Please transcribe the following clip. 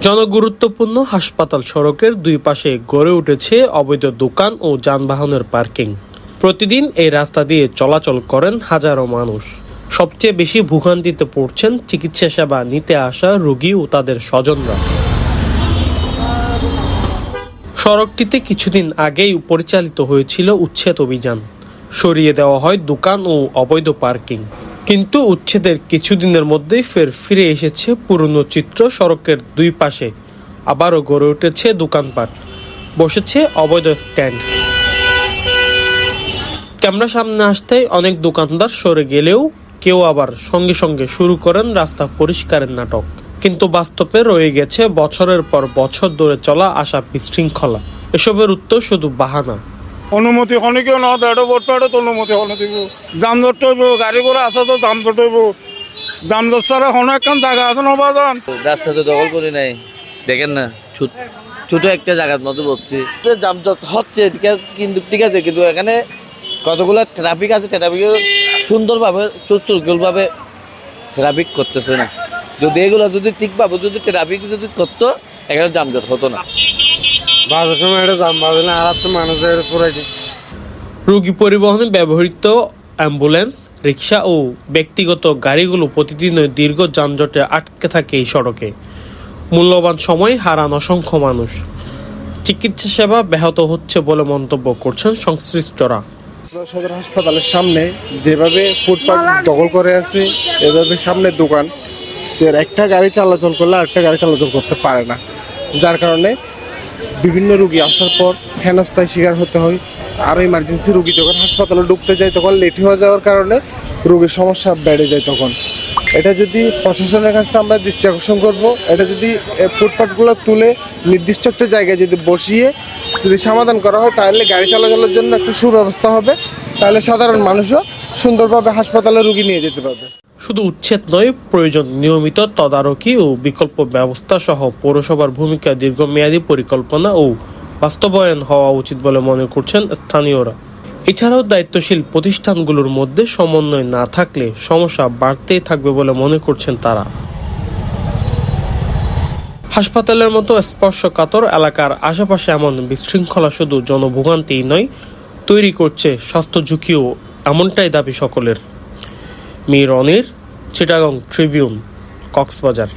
জনগুরুত্বপূর্ণ হাসপাতাল সড়কের দুই পাশে গড়ে উঠেছে অবৈধ দোকান ও যানবাহনের পার্কিং। প্রতিদিন এই রাস্তা দিয়ে চলাচল করেন হাজারো মানুষ। সবচেয়ে বেশি ভোগান্তিতে পড়ছেন চিকিৎসা সেবা নিতে আসা রোগী ও তাদের স্বজনরা। সড়কটিতে কিছুদিন আগেই পরিচালিত হয়েছিল উচ্ছেদ অভিযান। সরিয়ে দেওয়া হয় দোকান ও অবৈধ পার্কিং। কিন্তু উচ্ছেদের কিছুদিনের মধ্যেই ফিরে এসেছে পুরনো চিত্র। সড়কের দুই পাশে আবারও গড়ে উঠেছে দোকানপাট, বসেছে অবৈধ স্ট্যান্ড। ক্যামেরা সামনে আসতেই অনেক দোকানদার সরে গেলেও কেউ আবার সঙ্গে সঙ্গে শুরু করেন রাস্তা পরিষ্কারের নাটক। কিন্তু বাস্তবে রয়ে গেছে বছরের পর বছর ধরে চলা আসা বিশৃঙ্খলা। এসবের উত্তর শুধু বাহানা। অনুমতি অনেকেও না দেড় ভোট অনুমতি হলে দিব যানজট হইব, গাড়ি ঘোড়া আছে তো যানজট হইব। যানজট ছাড়া অনেক জায়গা আছে না বাজান। রাস্তা তো দখল করি নাই, দেখেন না ছোট একটা জায়গার মধ্যে বসছি। যানজট হচ্ছে কিন্তু ঠিক আছে, কিন্তু এখানে কতগুলো ট্রাফিক আছে, ট্রাফিক সুন্দরভাবে সুস্থভাবে ট্রাফিক করতেছে না। যদি এগুলো যদি ঠিকভাবে যদি ট্রাফিক যদি করতো, এখানে যানজট হতো না। রোগী পরিবহনে ব্যবহৃত অ্যাম্বুলেন্স, রিক্সা ও ব্যক্তিগত গাড়িগুলো প্রতিদিনই দীর্ঘ যানজটে আটকে থাকে এই সড়কে। মূল্যবান সময় হারান অসংখ্য মানুষ। চিকিৎসা সেবা ব্যাহত হচ্ছে বলে মন্তব্য করছেন সংশ্লিষ্টরা। সদর হাসপাতালের সামনে যেভাবে ফুটপাত দখল করে আছে, এভাবে সামনে দোকান, যে একটা গাড়ি চলাচল করলে আরেকটা গাড়ি চলাচল করতে পারে না, যার কারণে বিভিন্ন রুগী আসার পর হেনস্থায় শিকার হতে হয়। আর ইমার্জেন্সি রুগী যখন হাসপাতালে ঢুকতে যায় তখন লেট হয়ে যাওয়ার কারণে রোগীর সমস্যা বেড়ে যায়। তখন এটা যদি প্রশাসনের কাছে আমরা দৃষ্টি আকর্ষণ করবো, এটা যদি ফুটপাতগুলো তুলে নির্দিষ্ট একটা জায়গায় যদি বসিয়ে যদি সমাধান করা হয়, তাহলে গাড়ি চলাচলের জন্য একটা সুব্যবস্থা হবে। তাহলে সাধারণ মানুষও সুন্দরভাবে হাসপাতালে রুগী নিয়ে যেতে পারবে। শুধু উচ্ছেদ নয়, প্রয়োজন নিয়মিত তদারকি ও বিকল্প ব্যবস্থা সহ পৌরসভার ভূমিকা দীর্ঘমেয়াদী পরিকল্পনা ও বাস্তবায়ন হওয়া উচিত বলে মনে করছেন স্থানীয়রা। এছাড়াও দায়িত্বশীল প্রতিষ্ঠানগুলোর মধ্যে সমন্বয় না থাকলে সমস্যা বাড়তেই থাকবে বলে মনে করছেন তারা। হাসপাতালের মতো স্পর্শকাতর এলাকার আশেপাশে এমন বিশৃঙ্খলা শুধু জনভোগান্তিই নয়, তৈরি করছে স্বাস্থ্য ঝুঁকিও, এমনটাই দাবি সকলের। মীর অনির, চিটাগং ট্রিবিউন, কক্সবাজার।